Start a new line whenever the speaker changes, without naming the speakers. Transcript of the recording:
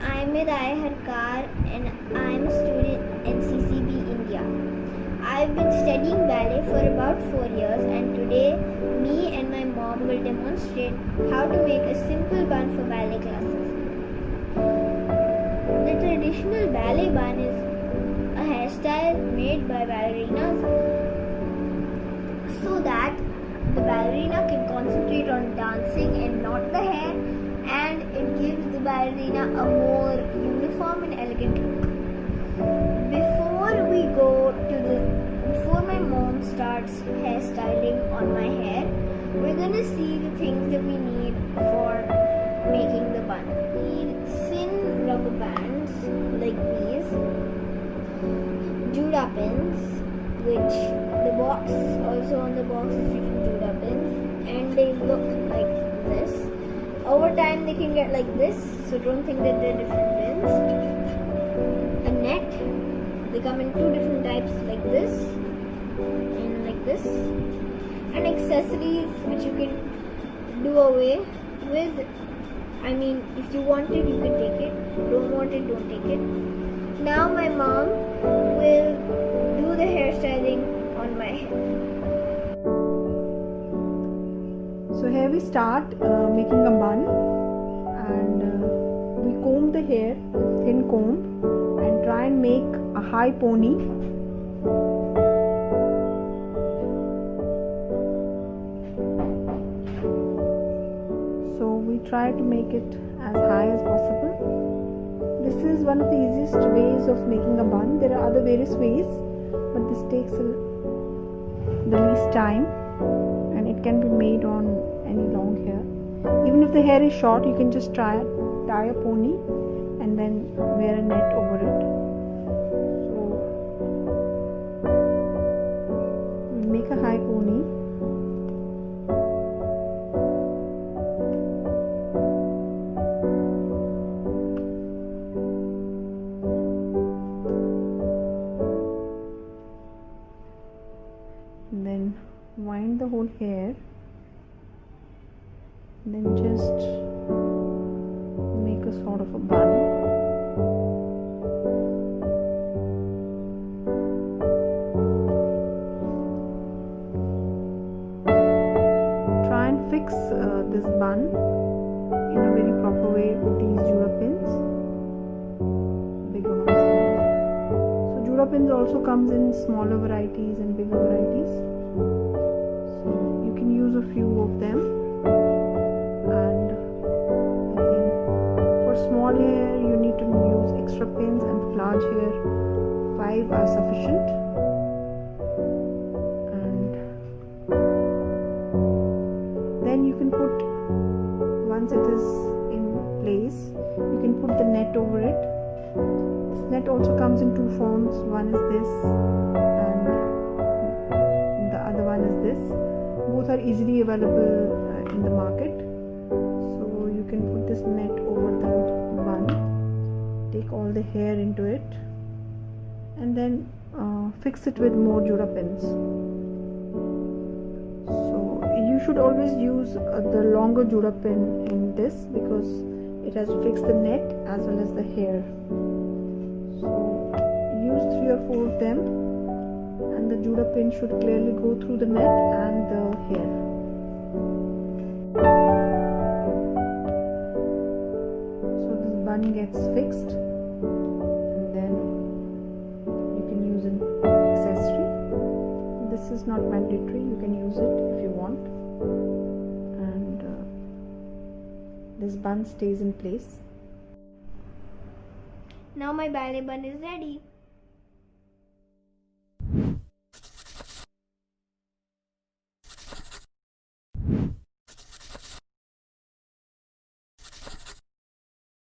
I'm Raya Harkar and I'm a student in CCB India. I've been studying ballet for about 4 years, and today me and my mom will demonstrate how to make a simple bun for ballet classes. The traditional ballet bun is a hairstyle made by ballerinas so that the ballerina can concentrate on dancing and not the hair, and it gives the ballerina a more uniform and elegant look. Before my mom starts hairstyling on my hair, we're gonna see the things that we need for making the bun. We need thin rubber bands like these, Juda pins, which the box also on the box is written Juda pins, and they look like this. Over time they can get like this, so don't think that they're different pins. A net, they come in two different types, like this and like this. And accessories which you can do away with. I mean, if you want it, you can take it. Don't want it, don't take it. Now my mom will do the hairstyling on my hair.
So here we start making a bun, and we comb the hair with thin comb and try and make a high pony. So we try to make it as high as possible. This is one of the easiest ways of making a bun. There are other various ways, but this takes the least time, and it can be made on any long hair. Even if the hair is short, you can just tie a pony and then wear a net over it. So we make a high pony. And then wind the whole hair, and then just make a sort of a bun. Try and fix this bun in a very proper way with these Juda pins, bigger ones. So Juda pins also comes in smaller varieties and bigger varieties. So you can use a few of them. And I think for small hair you need to use extra pins, and for large hair 5 are sufficient. And then you can put, once it is in place, you can put the net over it. This net also comes in two forms. One is this and the other one is this. Both are easily available in the market. So you can put this net over the bun, take all the hair into it, and then fix it with more Juda pins. So you should always use the longer Juda pin in this, because it has to fix the net as well as the hair. So use 3 or 4 of them, and the Juda pin should clearly go through the net and the hair. So this bun gets fixed, and then you can use an accessory. This is not mandatory, you can use it if you want. And this bun stays in place.
Now my ballet bun is ready.